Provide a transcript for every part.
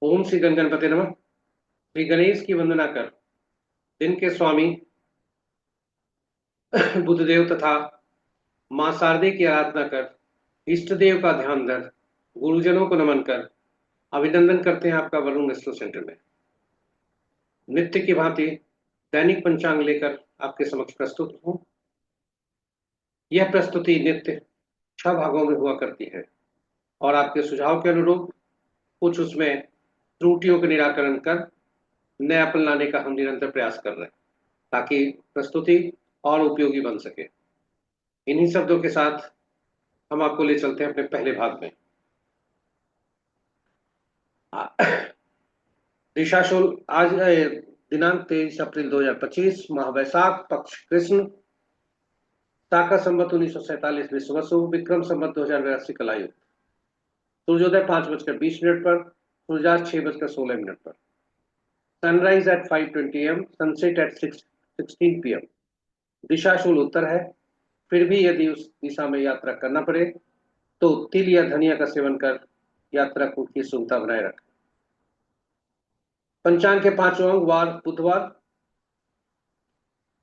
ओम श्री गणगणपति नमः। श्री गणेश की वंदना कर, दिन के स्वामी बुद्धदेव तथा मां शारदे की आराधना कर, इष्ट देव का ध्यान धर, गुरुजनों को नमन कर, अभिनंदन करते हैं आपका वरुण रेस्टो सेंटर में। नित्य की भांति दैनिक पंचांग लेकर आपके समक्ष प्रस्तुत हूँ। यह प्रस्तुति नित्य 6 भागों में हुआ करती है और आपके सुझाव के अनुरूप कुछ उसमें त्रुटियों का निराकरण कर नयापन लाने का हम निरंतर प्रयास कर रहे हैं ताकि प्रस्तुति और उपयोगी बन सके। इन्हीं शब्दों के साथ हम आपको ले चलते हैं अपने पहले भाग में। दिशाशूल आज दिनांक 23 अप्रैल 2025, माह वैशाख, पक्ष कृष्ण, शाका संवत 1947 विश्वसु, विक्रम संवत 2082 कलायुग। सूर्योदय 5:20 पर, सूर्यास्त 6:16 पर। Sunrise at 5:20 AM, sunset at 6:16 PM। दिशाशूल उत्तर है। फिर भी यदि उस दिशा में यात्रा करना पड़े तो तिल या धनिया का सेवन कर यात्रा को की सुगमता बनाए रखें। पंचांग के 5 अंक वार बुधवार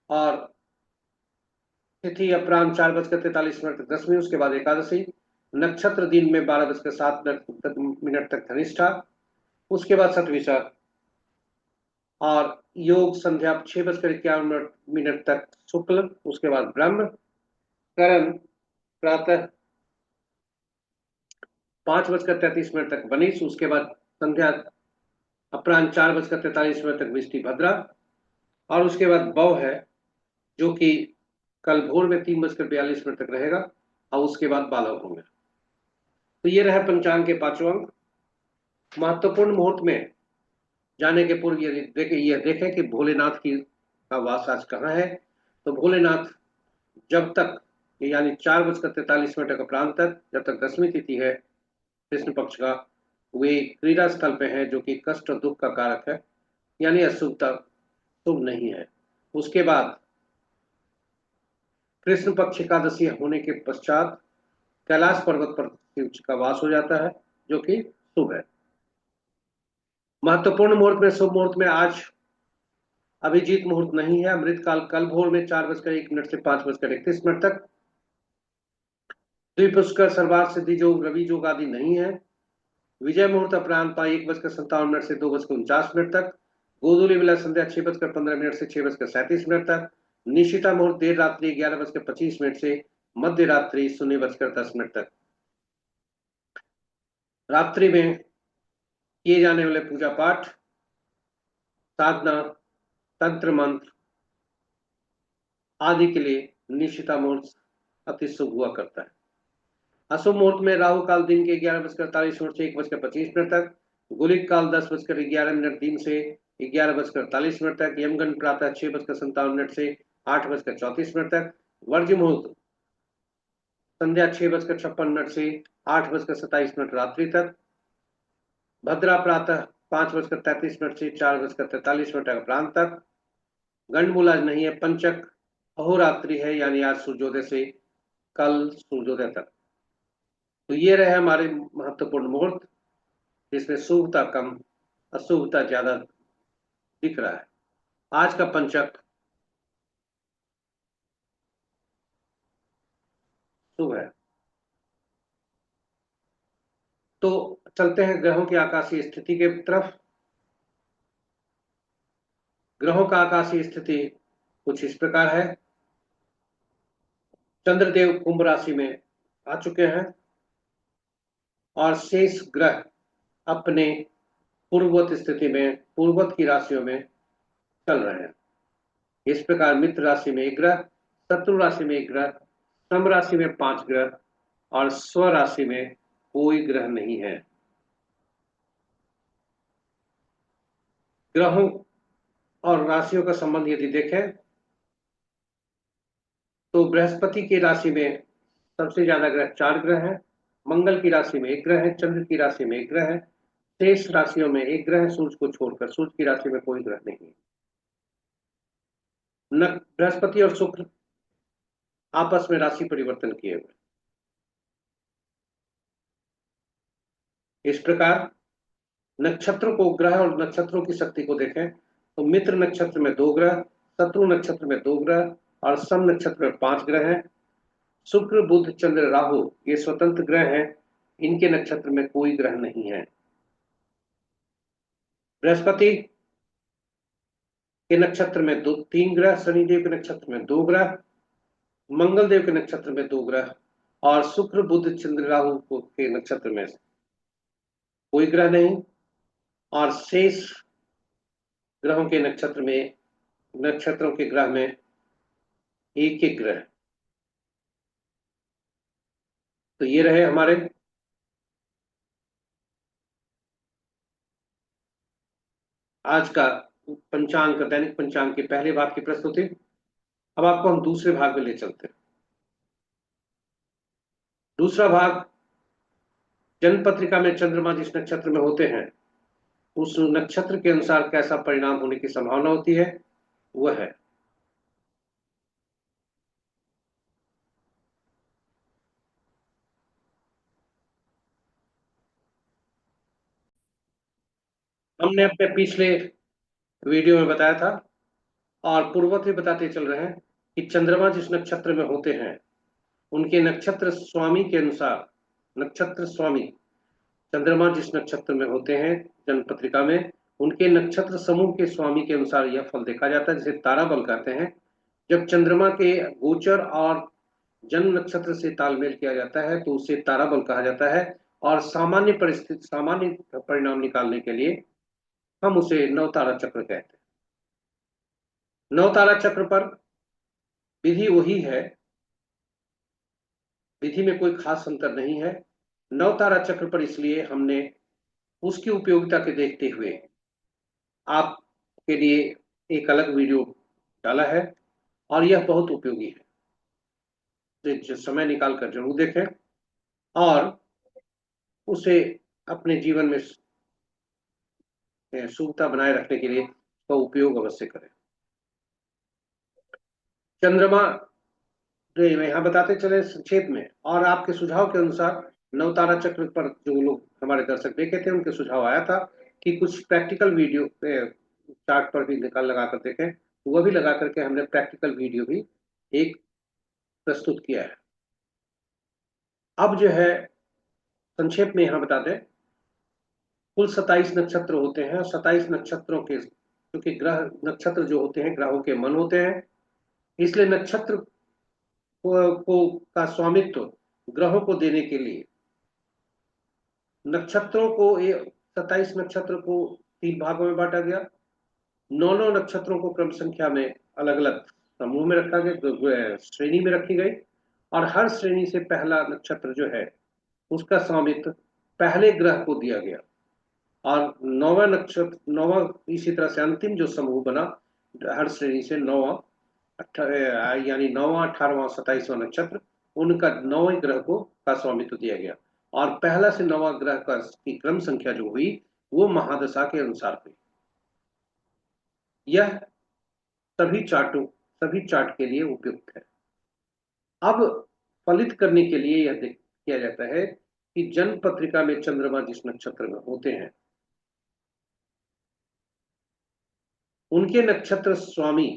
और तिथि अपराह्न 4:43 तक दशमी, उसके बाद एकादशी। नक्षत्र दिन में 12:07 तक धनिष्ठा, उसके बाद सतविशा। और योग संध्या 6:51 तक शुक्ल, उसके बाद ब्रह्म। करण प्रातः 5:33 तक वनिश, उसके बाद संध्या अपराह्न 4:43 तक विष्टि भद्रा। और उसके बाद बव है जो कि कल भोर में 3:42 तक रहेगा और उसके बाद बालव होंगे। तो ये रहा पंचांग के 5 अंक। महत्वपूर्ण मुहूर्त में जाने के पूर्व यह देखें कि भोलेनाथ की का वास आज कहाँ है। तो भोलेनाथ जब तक यानी 4:43 अपराह्न तक, जब तक दसवीं तिथि है कृष्ण पक्ष का, वे क्रीड़ा स्थल पे है जो कि कष्ट और दुख का कारक है, यानी अशुभता, शुभ नहीं है। उसके बाद कृष्ण पक्ष एकादशी होने के पश्चात कैलाश पर्वत पर शिव का वास हो जाता है जो कि शुभ है। महत्वपूर्ण मुहूर्त में, शुभ मुहूर्त में आज अभिजीत मुहूर्त नहीं है। अमृत काल कल भोर में 4:01 से 5:31 तक। द्विपुष्कर सर्वार्थ सिद्धि योग, रवि योग आदि नहीं है। विजय मुहूर्त अपराह्न 1:57 से 2:49 तक। गोधूली विलय संध्या 6:15 से 6:37 तक। निशिता मुहूर्त देर रात्रि 11:25 से मध्य रात्रि 0:10 तक। रात्रि में किए जाने वाले पूजा पाठ, साधना, तंत्र मंत्र आदि के लिए निशिता मुहूर्त अति शुभ हुआ करता है। अशुभ मुहूर्त में राहु काल दिन के 11:48 से 1:25 तक। गुलिक काल 10:11 दिन से 11:48 तक। यमगंड प्रातः 6:57 से 8:34 तक। वर्ज मुहूर्त संध्या 6:56 से 8:27 रात्रि तक। भद्रा प्रातः 5:33 से 4:43 अपराह्न तक। गंडमूल आज नहीं है। पंचक अहोरात्रि है, यानी आज सूर्योदय से कल सूर्योदय तक। तो ये रहे हमारे महत्वपूर्ण मुहूर्त जिसमें शुभता कम, अशुभता ज्यादा दिख रहा है। आज का पंचक शुभ है। तो चलते हैं ग्रहों की आकाशीय स्थिति के तरफ। ग्रहों का आकाशीय स्थिति कुछ इस प्रकार है। चंद्रदेव कुंभ राशि में आ चुके हैं और शेष ग्रह अपने पूर्ववत स्थिति में, पूर्ववत की राशियों में चल रहे हैं। इस प्रकार मित्र राशि में एक ग्रह, शत्रु राशि में एक ग्रह, सम राशि में 5 ग्रह और स्व राशि में कोई ग्रह नहीं है। ग्रहों और राशियों का संबंध यदि देखें तो बृहस्पति की राशि में सबसे ज्यादा ग्रह 4 ग्रह हैं। मंगल की राशि में एक ग्रह है। चंद्र की राशि में एक ग्रह है। शेष राशियों में एक ग्रह है, सूर्य को छोड़कर। सूर्य की राशि में कोई ग्रह नहीं है। न बृहस्पति और शुक्र आपस में राशि परिवर्तन किए हुए। इस प्रकार नक्षत्रों को, ग्रह और नक्षत्रों की शक्ति को देखें तो मित्र नक्षत्र में 2 ग्रह, शत्रु नक्षत्र में 2 ग्रह और सम नक्षत्र में 5 ग्रह हैं। शुक्र, बुध, चंद्र, राहु ये स्वतंत्र ग्रह हैं, इनके नक्षत्र में कोई ग्रह नहीं है। बृहस्पति के नक्षत्र में 3 ग्रह, शनिदेव के नक्षत्र में 2 ग्रह, मंगल देव के नक्षत्र में 2 ग्रह और शुक्र, बुध, चंद्र, राहु के नक्षत्र में कोई ग्रह नहीं। और शेष ग्रहों के नक्षत्र में, नक्षत्रों के ग्रह में एक एक ग्रह। तो ये रहे हमारे आज का पंचांग, दैनिक पंचांग के पहले भाग की प्रस्तुति। अब आपको हम दूसरे भाग में ले चलते हैं। दूसरा भाग, जन्म पत्रिका में चंद्रमा जिस नक्षत्र में होते हैं उस नक्षत्र के अनुसार कैसा परिणाम होने की संभावना होती है, वह है। हमने अपने पिछले वीडियो में बताया था और पूर्ववत भी बताते चल रहे हैं कि चंद्रमा जिस नक्षत्र में होते हैं उनके नक्षत्र स्वामी के अनुसार, नक्षत्र स्वामी चंद्रमा जिस नक्षत्र में होते हैं जन्म पत्रिका में, उनके नक्षत्र समूह के स्वामी के अनुसार यह फल देखा जाता है, जिसे तारा बल कहते हैं। जब चंद्रमा के गोचर और जन्म नक्षत्र से तालमेल किया जाता है तो उसे तारा बल कहा जाता है। और सामान्य परिस्थिति, सामान्य परिणाम निकालने के लिए हम उसे नवतारा चक्र कहते हैं। नवतारा चक्र पर विधि वही है, विधि में कोई खास अंतर नहीं है। नवतारा चक्र पर इसलिए हमने उसकी उपयोगिता के देखते हुए आपके लिए एक अलग वीडियो डाला है और यह बहुत उपयोगी है, तो समय निकाल कर जरूर देखें और उसे अपने जीवन में शुभता बनाए रखने के लिए उसका उपयोग अवश्य करें। चंद्रमा यहाँ बताते चले संक्षेप में, और आपके सुझाव के अनुसार नवतारा चक्र पर जो लोग हमारे दर्शक देखे थे उनके सुझाव आया था कि कुछ प्रैक्टिकल वीडियो चार्ट पर भी निकाल लगा कर देखें, वह भी लगा करके हमने प्रैक्टिकल वीडियो भी एक प्रस्तुत किया है। अब जो है संक्षेप में यहाँ बता दें, कुल 27 नक्षत्र होते हैं और 27 नक्षत्रों के, क्योंकि ग्रह नक्षत्र जो होते हैं ग्रहों के मन होते हैं, इसलिए नक्षत्र को का स्वामित्व ग्रहों को देने के लिए नक्षत्रों को 27 नक्षत्र को 3 भागों में बांटा गया। 9 नक्षत्रों को क्रम संख्या में अलग अलग समूह में रखा गया, श्रेणी में रखी गई और हर श्रेणी से पहला नक्षत्र जो है उसका स्वामित्व पहले ग्रह को दिया गया। और 9वां नक्षत्र, 9वां इसी तरह से अंतिम जो समूह बना हर श्रेणी से 9वां, यानी 9वां, 18वां, 27वां नक्षत्र, उनका 9वें ग्रह को का स्वामित्व दिया गया और पहला से 9वां ग्रह का की क्रम संख्या जो हुई वो महादशा के अनुसार हुई। यह सभी चार्ट के लिए उपयुक्त है। अब फलित करने के लिए यह किया जाता है कि जन्म पत्रिका में चंद्रमा जिस नक्षत्र में होते हैं उनके नक्षत्र स्वामी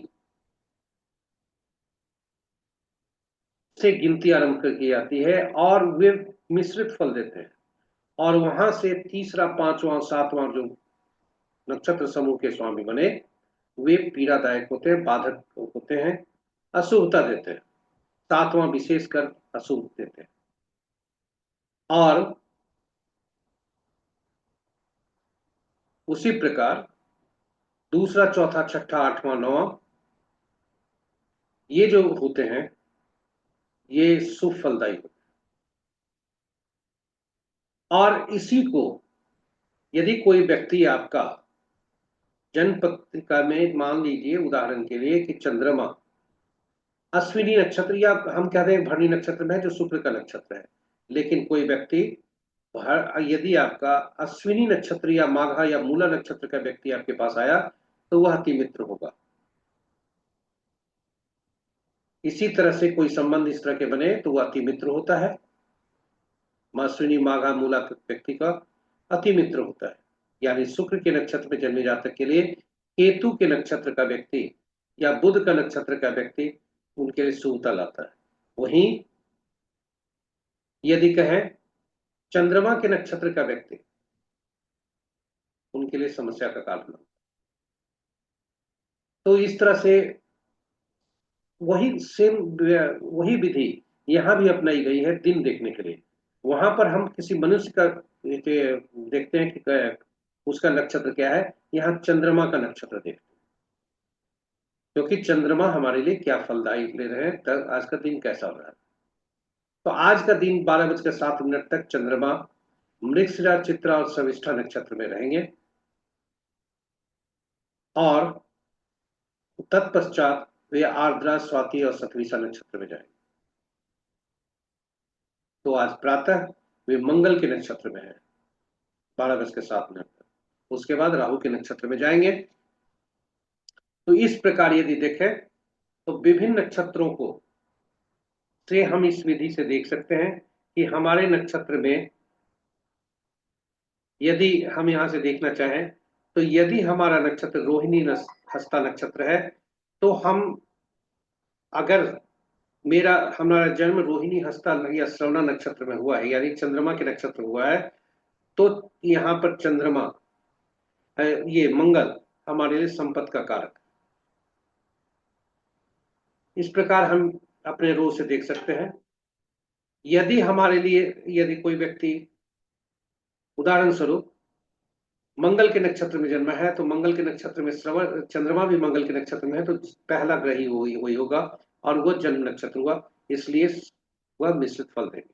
से गिनती आरंभ की जाती है और वे मिश्रित फल देते हैं और वहां से तीसरा, 5वां, 7वां जो नक्षत्र समूह के स्वामी बने वे पीड़ादायक होते हैं, बाधक होते हैं, अशुभता देते हैं। 7वां विशेषकर अशुभ देते हैं। और उसी प्रकार दूसरा, चौथा, छठा, 8वां, 9वां ये जो होते हैं ये शुभ फलदायी होते हैं। और इसी को यदि कोई व्यक्ति आपका जन्म पत्रिका में, मान लीजिए उदाहरण के लिए कि चंद्रमा अश्विनी नक्षत्र या हम कहते हैं भरणी नक्षत्र में है जो शुक्र का नक्षत्र है, लेकिन कोई व्यक्ति यदि आपका अश्विनी नक्षत्र या माघा या मूला नक्षत्र का व्यक्ति आपके पास आया तो वह अति मित्र होगा। इसी तरह से कोई संबंध इस तरह के बने तो वह अति मित्र होता है। अश्विनी, माघा, मूला व्यक्ति का अति मित्र होता है। यानी शुक्र के नक्षत्र में जन्मे जातक के लिए केतु के नक्षत्र का व्यक्ति या बुध का नक्षत्र का व्यक्ति उनके लिए शुभता लाता है। वहीं यदि कहें चंद्रमा के नक्षत्र का व्यक्ति, उनके लिए समस्या का कारण। तो इस तरह से वही विधि यहां भी अपनाई गई है दिन देखने के लिए। वहां पर हम किसी मनुष्य का देखते हैं कि उसका नक्षत्र क्या है, यहाँ चंद्रमा का नक्षत्र देखते हैं, क्योंकि चंद्रमा हमारे लिए क्या फलदायी ले रहे हैं, तब आज का दिन कैसा हो रहा है। तो आज का दिन 12:07 तक चंद्रमा मृगशिरा, चित्रा और शविष्ठा नक्षत्र में रहेंगे और तत्पश्चात वे आर्द्रा, स्वाति और शतभिषा नक्षत्र में जाएंगे। तो आज प्रातः वे मंगल के नक्षत्र में है 12:07 तक। उसके बाद राहु के नक्षत्र में जाएंगे। तो इस प्रकार यदि देखें तो विभिन्न नक्षत्रों को से हम इस विधि से देख सकते हैं कि हमारे नक्षत्र में, यदि हम यहां से देखना चाहें तो यदि हमारा नक्षत्र रोहिणी हस्ता नक्षत्र है, तो हम अगर हमारा जन्म रोहिणी हस्ता या श्रवणा नक्षत्र में हुआ है, यानी चंद्रमा के नक्षत्र हुआ है, तो यहाँ पर चंद्रमा ये मंगल हमारे लिए संपत्ति का कारक। इस प्रकार हम अपने रोज से देख सकते हैं। यदि हमारे लिए यदि कोई व्यक्ति उदाहरण स्वरूप मंगल के नक्षत्र में जन्मा है, तो मंगल के नक्षत्र में श्रवण, चंद्रमा भी मंगल के नक्षत्र में है, तो पहला ग्रही वही होगा और वो जन्म नक्षत्र हुआ, इसलिए वह मिश्रित फल देंगे।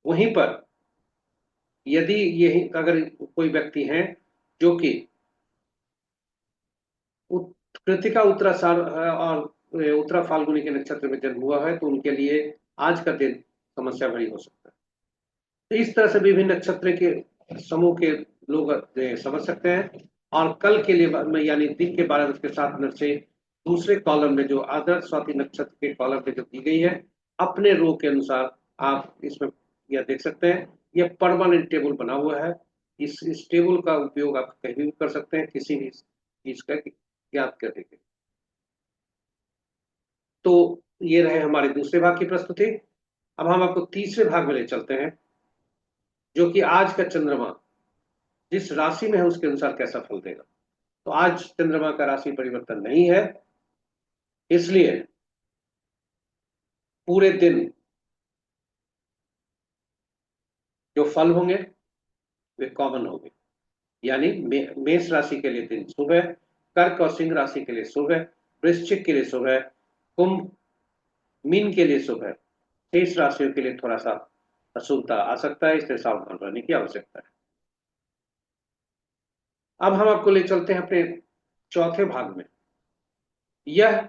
वहीं पर यदि यही अगर कोई व्यक्ति है जो कि कृतिका, उत्तराषाढ़ और उत्तरा फाल्गुनी के नक्षत्र में जन्म हुआ है, तो उनके लिए आज का दिन समस्या भरी हो सकता है। तो इस तरह से विभिन्न नक्षत्र के समूह के लोग समझ सकते हैं। और कल के लिए यानी दिन के 12:07 से दूसरे कॉलम में जो आदर्श स्वाति नक्षत्र के कॉलम में जो दी गई है, अपने रो के अनुसार आप इसमें यह देख सकते हैं। यह परमानेंट टेबल बना हुआ है। इस टेबल का उपयोग आप कहीं भी कर सकते हैं, किसी भी चीज का याद करने के। तो ये रहे हमारे दूसरे भाग की प्रस्तुति। अब हम आपको तीसरे भाग में ले चलते हैं, जो कि आज का चंद्रमा जिस राशि में है उसके अनुसार कैसा फल देगा। तो आज चंद्रमा का राशि परिवर्तन नहीं है, इसलिए पूरे दिन जो फल होंगे वे कॉमन होंगे। यानी मेष राशि के लिए दिन शुभ है, कर्क और सिंह राशि के लिए शुभ है, वृश्चिक के लिए शुभ है, कुंभ मीन के लिए शुभ है। शेष राशियों के लिए थोड़ा सा अशुभता आ सकता है, इसलिए सावधान रहने की आवश्यकता है। अब हम आपको ले चलते हैं अपने चौथे भाग में। यह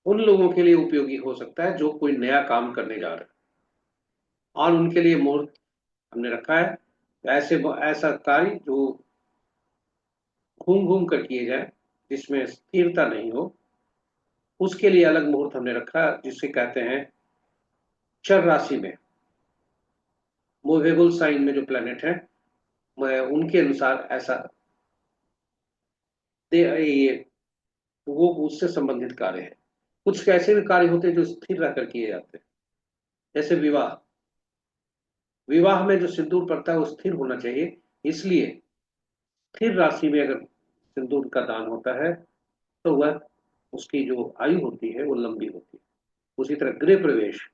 उन लोगों के लिए उपयोगी हो सकता है जो कोई नया काम करने जा रहे हैं और उनके लिए मुहूर्त हमने रखा है। ऐसा कार्य जो घूम घूम कर किए जाए, जिसमें स्थिरता नहीं हो, उसके लिए अलग मुहूर्त हमने रखा, जिसे कहते हैं चर राशि में मूवेबल साइन में जो प्लैनेट है, उनके अनुसार ऐसा ये वो उससे संबंधित कार्य है। कुछ ऐसे भी कार्य होते हैं जो स्थिर रहकर किए जाते हैं, जैसे विवाह। विवाह में जो सिंदूर पड़ता है वो स्थिर होना चाहिए, इसलिए स्थिर राशि में अगर सिंदूर का दान होता है तो वह उसकी जो आयु होती है वो लंबी होती है। उसी तरह गृह प्रवेश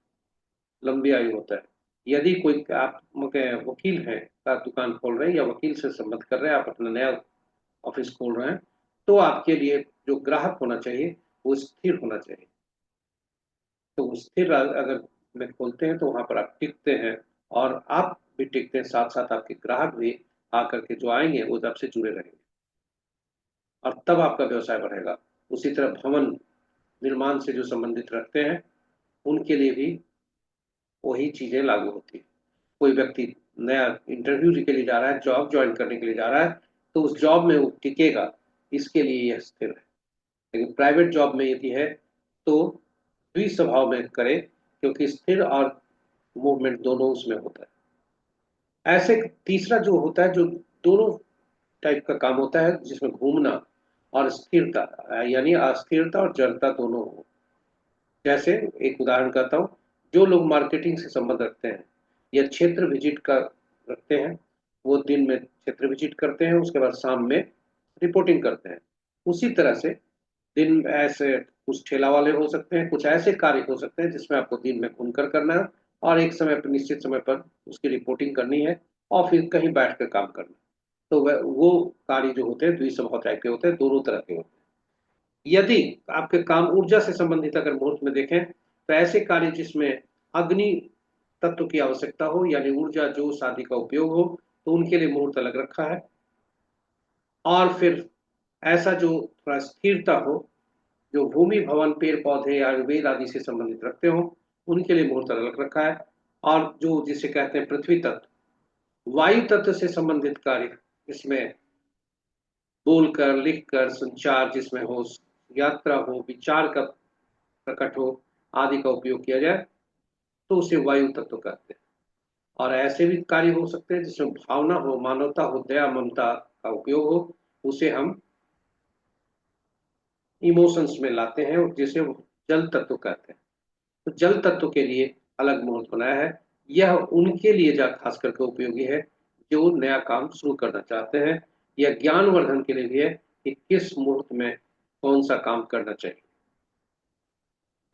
लंबी आयु होता है। यदि कोई आप वकील है का दुकान खोल रहे हैं या वकील से संबंध कर रहे हैं, आप अपना नया ऑफिस खोल रहे हैं, तो आपके लिए जो ग्राहक होना चाहिए वो स्थिर होना चाहिए। तो स्थिर अगर में खोलते हैं तो वहां पर आप टिकते हैं और आप भी टिकते हैं, साथ साथ आपके ग्राहक भी आकर के जो आएंगे वो आपसे जुड़े रहेंगे और तब आपका व्यवसाय बढ़ेगा। उसी तरह भवन निर्माण से जो संबंधित रखते हैं उनके लिए भी वही चीजें लागू होती है। कोई व्यक्ति नया इंटरव्यू के लिए जा रहा है, जॉब ज्वाइन करने के लिए जा रहा है, तो उस जॉब में वो टिकेगा, इसके लिए यह स्थिर है। लेकिन प्राइवेट जॉब में यदि है तो द्विस्वभाव में करे, क्योंकि स्थिर और मूवमेंट दोनों उसमें होता है। ऐसे तीसरा जो होता है, जो दोनों टाइप का काम होता है, जिसमें घूमना और स्थिरता, यानी अस्थिरता और जड़ता दोनों हो। जैसे एक उदाहरण करता हूँ, जो लोग मार्केटिंग से संबंध रखते हैं या क्षेत्र विजिट का रखते हैं, वो दिन में क्षेत्र विजिट करते हैं, उसके बाद शाम में रिपोर्टिंग करते हैं। उसी तरह से दिन ऐसे कुछ ठेला वाले हो सकते हैं, कुछ ऐसे कार्य हो सकते हैं जिसमें आपको दिन में घूमकर करना है और एक समय पर, निश्चित समय पर उसकी रिपोर्टिंग करनी है, और फिर कहीं बैठ कर काम करना है। तो वो कार्य जो होते हैं द्विस्वभाव टाइप के होते हैं, दोनों तरह के होते हैं। यदि आपके काम ऊर्जा से संबंधित अगर मुहूर्त में देखें, तो ऐसे कार्य जिसमें अग्नि तत्व की आवश्यकता हो, यानी ऊर्जा जो शादी का उपयोग हो, तो उनके लिए मुहूर्त अलग रखा है। और फिर ऐसा जो थोड़ा स्थिरता हो, जो भूमि भवन पेड़ पौधे आयुर्वेद आदि से संबंधित रखते हो, उनके लिए मुहूर्त अलग रखा है। और जो जिसे कहते हैं पृथ्वी तत्व, वायु तत्व से संबंधित कार्य, इसमें बोलकर लिखकर संचार जिसमें हो, यात्रा हो, विचार का प्रकट हो, आदि का उपयोग किया जाए, तो उसे वायु तत्व कहते हैं। और ऐसे भी कार्य हो सकते हैं जिसमें भावना हो, मानवता हो, दया ममता का उपयोग हो, उसे हम इमोशंस में लाते हैं, और जिसे जल तत्व कहते हैं। तो जल तत्व के लिए अलग मुहूर्त बनाया है। यह उनके लिए जा खास करके उपयोगी है जो नया काम शुरू करना चाहते हैं, या ज्ञानवर्धन के लिए भी है कि किस मुहूर्त में कौन सा काम करना चाहिए।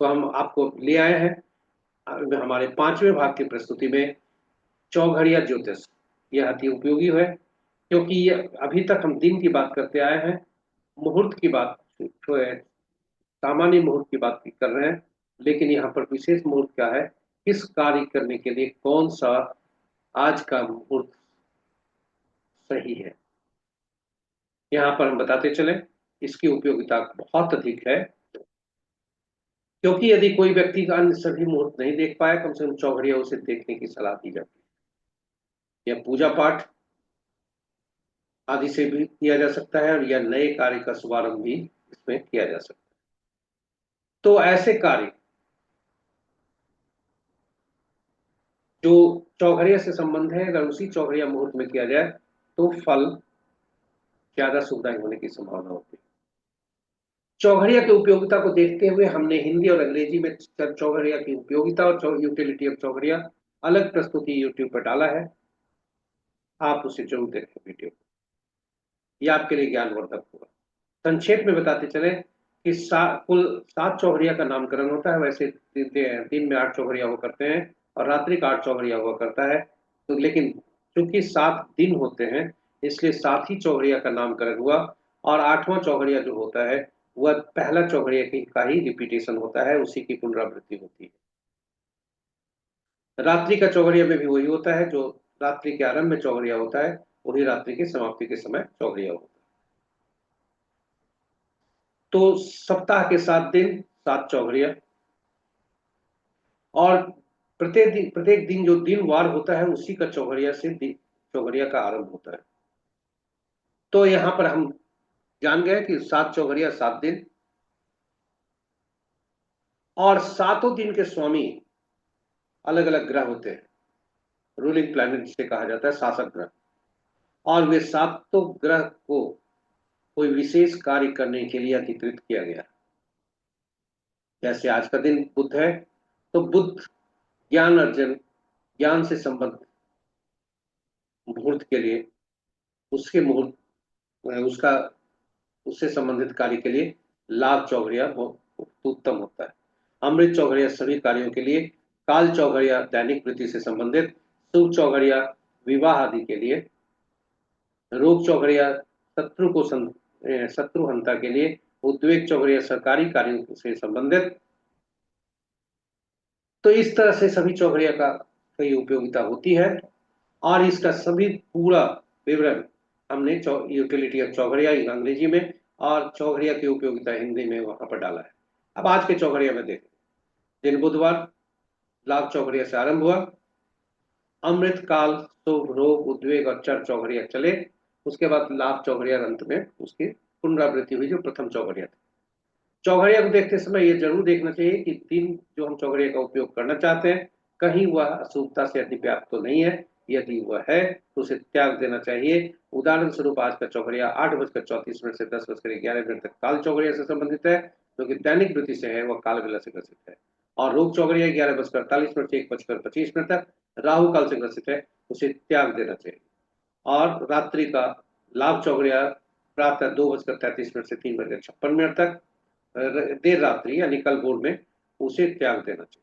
तो हम आपको ले आए हैं हमारे पांचवें भाग की प्रस्तुति में चौघड़िया ज्योतिष। यह अति उपयोगी है, क्योंकि ये अभी तक हम दिन की बात करते आए हैं, मुहूर्त की बात तो है, सामान्य मुहूर्त की बात कर रहे हैं। लेकिन यहाँ पर विशेष मुहूर्त क्या है, किस कार्य करने के लिए कौन सा आज का मुहूर्त सही है, यहाँ पर हम बताते चले। इसकी उपयोगिता बहुत अधिक है, क्योंकि यदि कोई व्यक्ति का अन्य सभी मुहूर्त नहीं देख पाया, कम से कम चौघड़िया उसे देखने की सलाह दी जाती है। यह पूजा पाठ आदि से भी किया जा सकता है, और या नए कार्य का शुभारंभ भी इसमें किया जा सकता है। तो ऐसे कार्य जो चौघड़िया से संबंध है, अगर उसी चौघड़िया मुहूर्त में किया जाए, तो फल ज्यादा सुखदायी होने की संभावना होती है। चौघड़िया की उपयोगिता को देखते हुए हमने हिंदी और अंग्रेजी में चौघड़िया की उपयोगिता और यूटिलिटी ऑफ चौघड़िया अलग प्रस्तुति यूट्यूब पर डाला है। आप उसे जरूर देखें वीडियो, ये आपके लिए ज्ञानवर्धक होगा। संक्षेप में बताते चले कि कुल 7 चौघड़िया का नामकरण होता है। वैसे दिन में 8 चौघड़िया हुआ करते हैं, और रात्रि का 8 चौघड़िया हुआ करता है। तो लेकिन चूंकि 7 दिन होते हैं, इसलिए 7 ही चौघड़िया का नामकरण हुआ। और 8वां चौघड़िया जो होता है, वह पहला चौघड़िया का ही रिपीटेशन होता है, उसी की पुनरावृत्ति होती है। रात्रि का चौघड़िया में भी वही होता है, जो रात्रि के आरंभ में चौघड़िया होता है, वही रात्रि की समाप्ति के समय चौघड़िया होता है। तो सप्ताह के 7 दिन 7 चौघड़िया, और प्रत्येक दिन जो दिन वार होता है, उसी का चौघड़िया से चौघड़िया का आरंभ होता है। तो यहाँ पर हम जान गए कि 7 चौघड़िया 7 दिन, और 7 दिन के स्वामी अलग अलग ग्रह होते हैं, रूलिंग प्लैनेट जिसे कहा जाता है, शासक ग्रह। और वे 7 ग्रह को कोई विशेष कार्य करने के लिए अधिकृत किया गया। जैसे आज का दिन बुध है, तो बुध ज्ञान अर्जन, ज्ञान से संबंध मुहूर्त के लिए, उसके मुहूर्त उसका उससे संबंधित कार्य के लिए लाभ चौघड़िया बहुत उत्तम होता है। अमृत चौघड़िया सभी कार्यों के लिए, काल चौघड़िया दैनिक वृत्ति से संबंधित, शुभ चौघड़िया विवाह आदि के लिए, रोग चौघड़िया शत्रु हंता के लिए, उद्वेग चौघड़िया सरकारी कार्यों से संबंधित। तो इस तरह से सभी चौघड़िया का कई उपयोगिता होती है, और इसका सभी पूरा विवरण हमने यूटिलिटी ऑफ चौघड़िया अंग्रेजी में और चौघड़िया की उपयोगिता हिंदी में वहां पर डाला है। अब आज के चौघड़िया में देखें। दिन बुधवार, लाभ चौघड़िया से आरंभ हुआ। अमृत काल, शुभ, रोग, उद्वेग और चर चौघड़िया चले। उसके बाद लाभ चौघड़िया अंत में उसकी पुनरावृत्ति हुई, जो प्रथम चौघड़िया थी। चौघड़िया को देखते समय यह जरूर देखना चाहिए कि दिन जो हम चौघड़िया का उपयोग करना चाहते हैं, कहीं वह अशुभता से अधिव्याप्त तो नहीं है, यदि वह है तो उसे त्याग देना चाहिए। उदाहरण स्वरूप आज का चौघड़िया 8:34 से 10:11 तक काल चौघड़िया से संबंधित है, जो कि दैनिक वृत्ति से है, वह काल बेला से ग्रसित है। और रोग चौघड़िया 11:48 से 1:25 तक राहु काल से ग्रसित है, उसे त्याग देना चाहिए। और रात्रि का लाभ चौघड़िया प्रातः 2:33 से 3:56 तक देर रात्रि यानी कल भोर में, उसे त्याग देना चाहिए।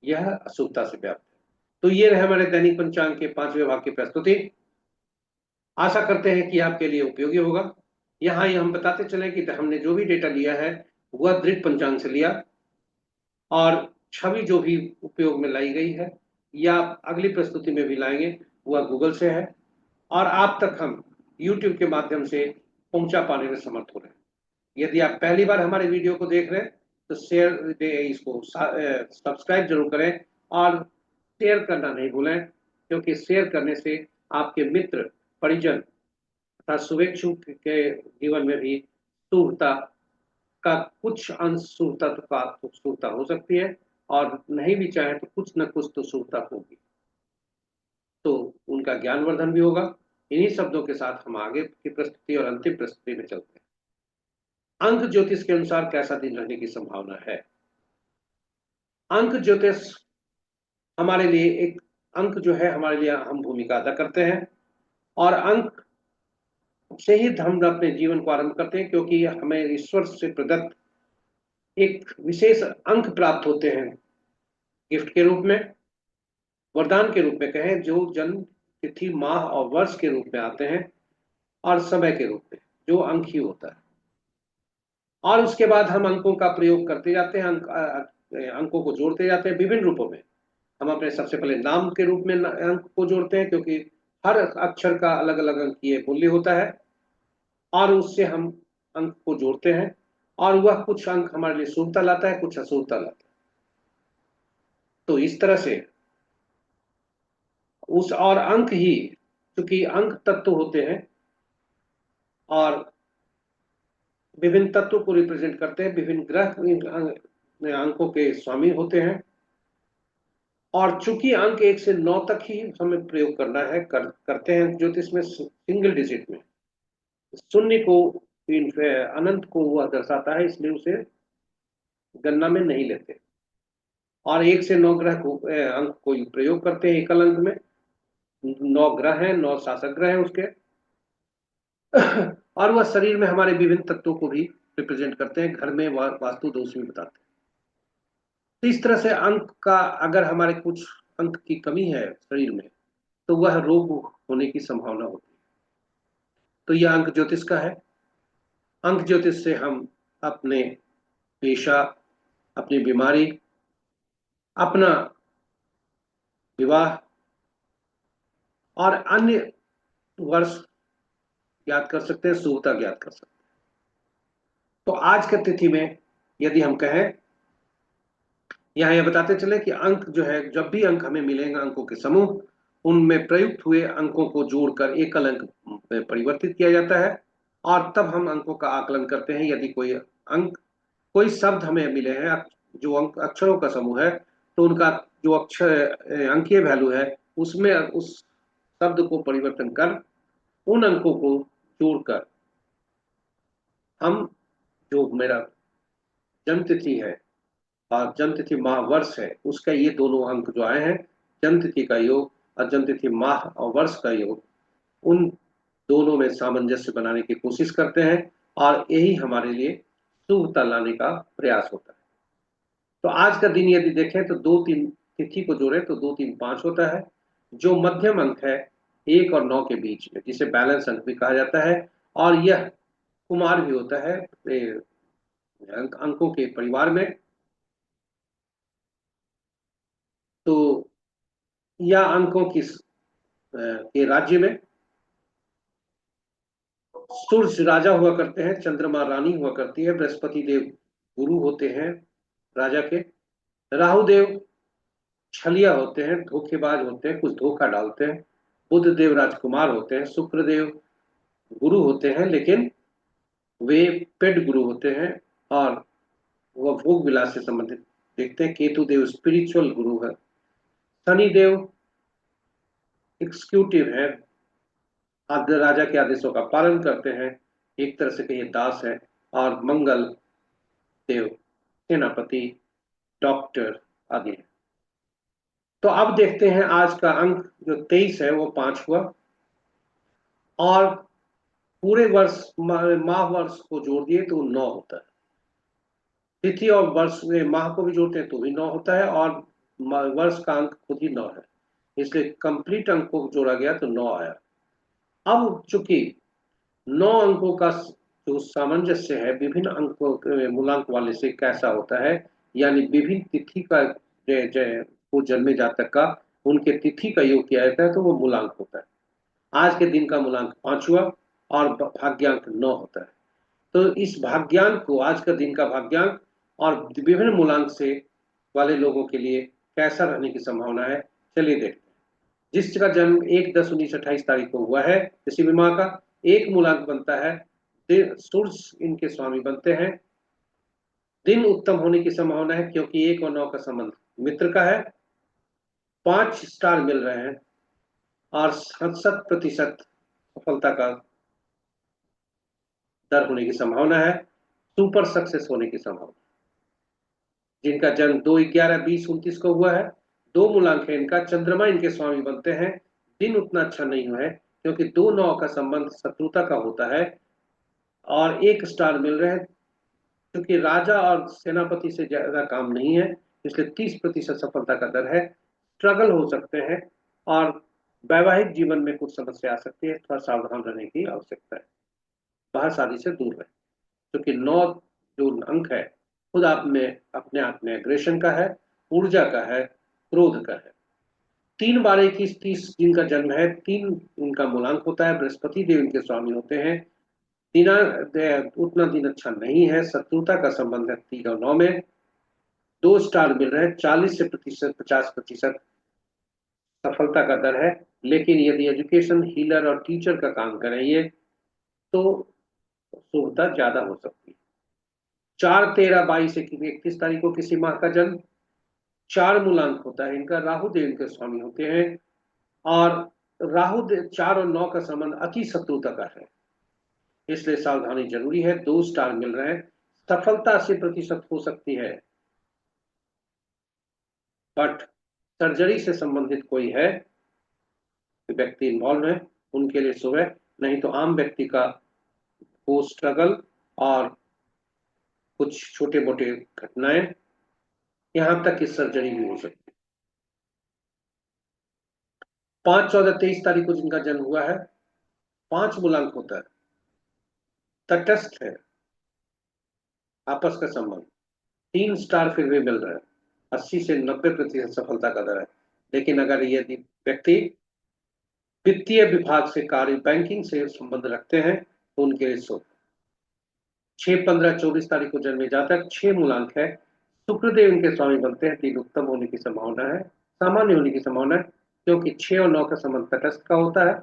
यह अशुभता से व्याप्त है। तो ये रहे हमारे दैनिक पंचांग के 5वें भाग की प्रस्तुति। आशा करते हैं कि आपके लिए उपयोगी होगा। यहाँ ये हम बताते चले कि हमने जो भी डेटा लिया है वह दृढ़ पंचांग से लिया, और छवि जो भी उपयोग में लाई गई है या अगली प्रस्तुति में भी लाएंगे वह गूगल से है, और आप तक हम YouTube के माध्यम से पहुंचा पाने में समर्थ हो रहे हैं। यदि आप पहली बार हमारे वीडियो को देख रहे हैं तो इसको सब्सक्राइब जरूर करें और शेयर करना नहीं भूलें, क्योंकि शेयर करने से आपके मित्र परिजन तथा शुभेच्छु के जीवन में भी शुभता का कुछ अंश शुभता हो सकती है, और नहीं भी चाहे तो कुछ न कुछ तो शुभता होगी, तो उनका ज्ञानवर्धन भी होगा। इन्हीं शब्दों के साथ हम आगे की प्रस्तुति और अंतिम प्रस्तुति में चलते हैं। अंक ज्योतिष के अनुसार कैसा दिन रहने की संभावना है। अंक ज्योतिष हमारे लिए एक अंक जो है हमारे लिए अहम भूमिका अदा करते हैं, और अंक से ही हम अपने जीवन को आरंभ करते हैं, क्योंकि हमें ईश्वर से प्रदत्त एक विशेष अंक प्राप्त होते हैं गिफ्ट के रूप में, वरदान के रूप में कहें, जो जन्म तिथि माह और वर्ष के रूप में आते हैं, और समय के रूप में जो अंक ही होता है। और उसके बाद हम अंकों का प्रयोग करते जाते हैं, अंकों को जोड़ते जाते हैं विभिन्न रूपों में। हम अपने सबसे पहले नाम के रूप में अंक को जोड़ते हैं, क्योंकि हर अक्षर का अलग अलग अंकीय मूल्य होता है, और उससे हम अंक को जोड़ते हैं, और वह कुछ अंक हमारे लिए शुभता लाता है, कुछ अशुभता लाता है। तो इस तरह से उस और अंक ही, क्योंकि अंक तत्व होते हैं और विभिन्न तत्वों को रिप्रेजेंट करते हैं, विभिन्न ग्रह अंकों के स्वामी होते हैं, और चूंकि अंक 1 से 9 तक ही हमें प्रयोग करना है, करते हैं ज्योतिष में सिंगल डिजिट में। शून्य को अनंत को वह दर्शाता है, इसलिए उसे गणना में नहीं लेते, और 1 से 9 ग्रह को अंक को प्रयोग करते हैं एकल अंक में। 9 ग्रह हैं, 9 शासक ग्रह हैं उसके और वह शरीर में हमारे विभिन्न तत्वों को भी रिप्रेजेंट करते हैं, घर में वास्तु दोष भी बताते हैं। तो इस तरह से अंक का, अगर हमारे कुछ अंक की कमी है शरीर में, तो वह रोग होने की संभावना होती है। तो यह अंक ज्योतिष का है। अंक ज्योतिष से हम अपने पेशा, अपनी बीमारी, अपना विवाह और अन्य वर्ष ज्ञात कर सकते हैं, शुभता ज्ञात कर सकते हैं। तो आज के तिथि में यदि हम कहें, यहाँ ये बताते चले कि अंक जो है, जब भी अंक हमें मिलेगा, अंकों के समूह, उनमें प्रयुक्त हुए अंकों को जोड़कर एकल अंक में परिवर्तित किया जाता है, और तब हम अंकों का आकलन करते हैं। यदि कोई अंक, कोई शब्द हमें मिले हैं, जो अंक अक्षरों का समूह है, तो उनका जो अक्षर अंकीय वैल्यू है, उसमें उस शब्द को परिवर्तन कर उन अंकों को जोड़कर हम, जो मेरा जन्म तिथि है और जन्म तिथि माह वर्ष है, उसका ये दोनों अंक जो आए हैं, जन्म तिथि का योग और जन्म तिथि माह और वर्ष का योग, उन दोनों में सामंजस्य बनाने की कोशिश करते हैं, और यही हमारे लिए शुभता लाने का प्रयास होता है। तो आज का दिन यदि देखें तो 2-3 तिथि को जोड़े तो 2-3-5 होता है। जो मध्यम अंक है 1 और 9 के बीच में, जिसे बैलेंस अंक भी कहा जाता है, और यह कुमार भी होता है अंकों के परिवार में। तो या अंकों की के राज्य में सूर्य राजा हुआ करते हैं, चंद्रमा रानी हुआ करती है, बृहस्पति देव गुरु होते हैं राजा के, राहु देव छलिया होते हैं, धोखेबाज होते हैं, कुछ धोखा डालते हैं, बुध देव राजकुमार होते हैं, शुक्र देव गुरु होते हैं, लेकिन वे पेड गुरु होते हैं और वह भोग विलास से संबंधित देखते हैं। केतु देव स्पिरिचुअल गुरु है। शनि देव एग्जीक्यूटिव हैं, राजा के आदेशों का पालन करते हैं, एक तरह से कहिए दास है। और मंगल देव सेनापति, डॉक्टर आदि है। तो अब देखते हैं आज का अंक जो 23 है वो 5 हुआ, और पूरे वर्ष माह वर्ष को जोड़ दिए तो 9 होता है। तिथि और वर्ष में माह को भी जोड़ते हैं तो भी 9 होता है, और वर्ष का अंक खुद ही 9 है, इसलिए कंप्लीट अंक को जोड़ा गया तो 9 आया। अब चूंकि 9 अंकों का जो सामंजस्य है विभिन्न अंकों के मूलांक वाले से कैसा होता है, यानी विभिन्न तिथि का वो जन्मे जातक का उनके तिथि का योग किया जाता है तो वो मूलांक होता है। आज के दिन का मूलांक 5 हुआ और भाग्यांक 9 होता है। तो इस भाग्यांक को, आज का दिन का भाग्यांक और विभिन्न मूलांक से वाले लोगों के लिए कैसा रहने की संभावना है, चलिए देखते हैं। जिसका जन्म 1/10/1928 तारीख को हुआ है, किसी भी माह का, एक मूलांक बनता है, सूर्य इनके स्वामी बनते हैं। दिन उत्तम होने की संभावना है क्योंकि 1 और 9 का संबंध मित्र का है। 5 स्टार मिल रहे हैं और 67% सफलता का दर होने की संभावना है, सुपर सक्सेस होने की संभावना। जिनका जन्म 2/11/2029 को हुआ है, 2 मूलांक है इनका, चंद्रमा इनके स्वामी बनते हैं। दिन उतना अच्छा नहीं हुआ है क्योंकि 2-9 का संबंध शत्रुता का होता है, और 1 स्टार मिल रहे हैं। क्योंकि राजा और सेनापति से ज्यादा काम नहीं है, इसलिए 30% सफलता का दर है। स्ट्रगल हो सकते हैं और वैवाहिक जीवन में कुछ समस्या आ सकती है, थोड़ा सावधान रहने की आवश्यकता है। बाहर शादी से दूर रहे, क्योंकि 9 जो अंक है खुद आप में अपने आप में एग्रेशन का है, ऊर्जा का है, क्रोध का है। 3/12/2130 जिनका जन्म है, 3 उनका मूलांक होता है, बृहस्पति देव इनके स्वामी होते हैं। दिना उतना दिन अच्छा नहीं है, शत्रुता का संबंध है 3 और 9 में। 2 स्टार मिल रहे हैं, 40 से प्रतिशत 50% सफलता का दर है। लेकिन यदि एजुकेशन, हीलर और टीचर का काम करें ये, तो शुभता ज्यादा हो सकती है। 4/13/22/31 तारीख को किसी माह का जन्म, 4 मूलांक होता है इनका, राहु देव इनके स्वामी होते हैं। और राहु 4 और 9 का संबंध अति शत्रुता का है, इसलिए सावधानी जरूरी है। 2 स्टार मिल रहे हैं, सफलता 80% हो सकती है, बट सर्जरी से संबंधित कोई है व्यक्ति इन्वॉल्व है उनके लिए शुभ है, नहीं तो आम व्यक्ति का वो स्ट्रगल और कुछ छोटे मोटे घटनाएं, यहां तक कि सर्जरी भी हो सकती है। 5/14/23 तारीख को जिनका जन्म हुआ है, 5 मूलांक होता है, तटस्थ है, आपस का संबंध, 3 स्टार फिर भी मिल रहा है, 80 से 90% सफलता का दर है। लेकिन अगर यदि व्यक्ति वित्तीय विभाग से, कार्य बैंकिंग से संबंध रखते हैं तो उनके लिए शुभ। 6/15/24 तारीख को जन्मे जातक, 6 मूलांक है, शुक्रदेव इनके स्वामी बनते हैं। दिन उत्तम होने की संभावना है, सामान्य होने की संभावना है, क्योंकि 6 और 9 का संबंध तटस्थ का होता है।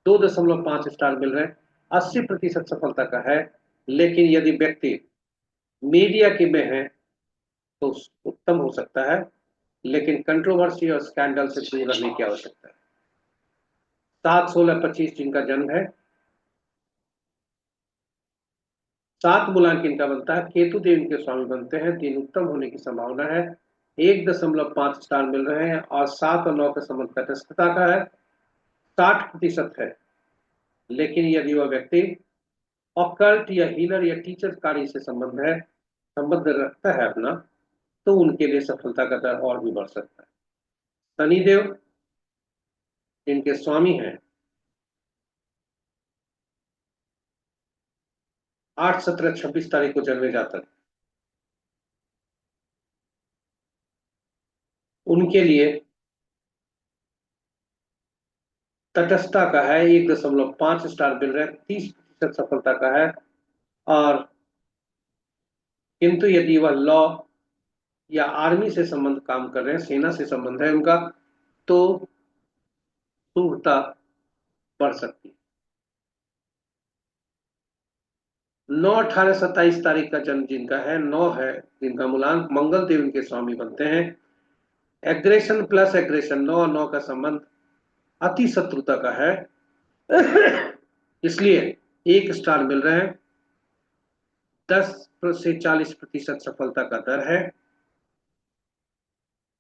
2.5 स्टार मिल रहे हैं, 80% सफलता का है। लेकिन यदि व्यक्ति मीडिया के में है तो उत्तम हो सकता है, लेकिन कंट्रोवर्सी और स्कैंडल से दूर रहने की आवश्यकता है। 7/16/25 जिनका जन्म है, 7 मूलांक इनका बनता है, केतु देव इनके स्वामी बनते हैं। दिन उत्तम होने की संभावना है, 1.5 स्टार मिल रहे हैं, और 7 और 9 का संबंध तटस्थता का है, 60% है। लेकिन यदि वह व्यक्ति ऑकल्ट या हीलर या टीचर कार्य से संबंध रखता है अपना, तो उनके लिए सफलता का दर और भी बढ़ सकता है। शनिदेव इनके स्वामी हैं, 8/17/26 तारीख को जन्मे जातक, उनके लिए तटस्थता का है, 1.5 स्टार मिल रहा है, 30% सफलता का है। और किंतु यदि वह लॉ या आर्मी से संबंध काम कर रहे हैं, सेना से संबंध है उनका, तो शुभता बढ़ सकती है। 9/18/27 तारीख का जन्म जिनका है, 9 है जिनका मूलांक, मंगल देव इनके स्वामी बनते हैं। एग्रेशन प्लस एग्रेशन, 9 और 9 का संबंध अति शत्रुता का है। इसलिए 1 स्टार मिल रहे हैं। 10 से 40% सफलता का दर है।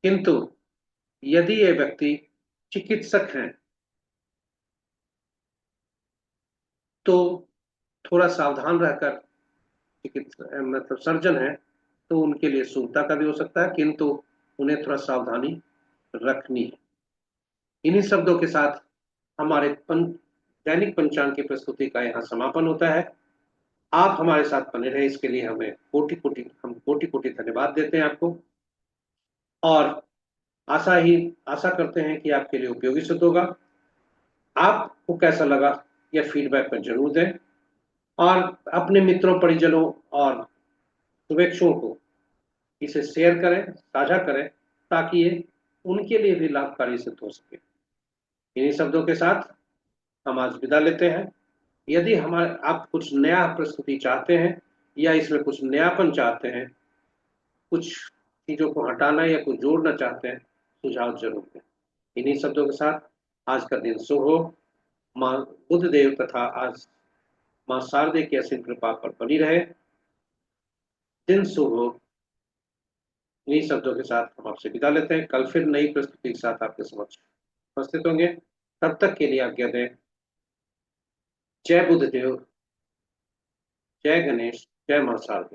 किंतु यदि ये व्यक्ति चिकित्सक हैं तो थोड़ा सावधान रहकर, चिकित्सा मतलब सर्जन है तो उनके लिए सुविधा का भी हो सकता है, किंतु उन्हें थोड़ा सावधानी रखनी है। इन्हीं शब्दों के साथ हमारे दैनिक पंचांग की प्रस्तुति का यहाँ समापन होता है। आप हमारे साथ बने रहे इसके लिए हम कोटि कोटि धन्यवाद देते हैं आपको। और आशा करते हैं कि आपके लिए उपयोगी सिद्ध होगा। आपको कैसा लगा यह फीडबैक पर जरूर दें, और अपने मित्रों, परिजनों और शुभेच्छुओं को इसे शेयर करें, साझा करें, ताकि ये उनके लिए भी लाभकारी सिद्ध हो सके। इन्हीं शब्दों के साथ हम आज विदा लेते हैं। यदि हमारे आप कुछ नया प्रस्तुति चाहते हैं या इसमें कुछ नयापन चाहते हैं, कुछ चीजों को हटाना या कुछ जोड़ना चाहते हैं, सुझाव जरूर दें। इन्हीं शब्दों के साथ आज का दिन शुभ हो। माँ बुद्ध देव तथा आज माँ शारदे की असीम कृपा पर बनी रहे। दिन शुभ हो। इन्हीं शब्दों के साथ हम आपसे विदा लेते हैं। कल फिर नई प्रस्तुति के साथ आपके समक्ष उपस्थित होंगे। तब तक के लिए आज्ञा दें। जय बुद्ध देव, जय गणेश, जय मां शारदा।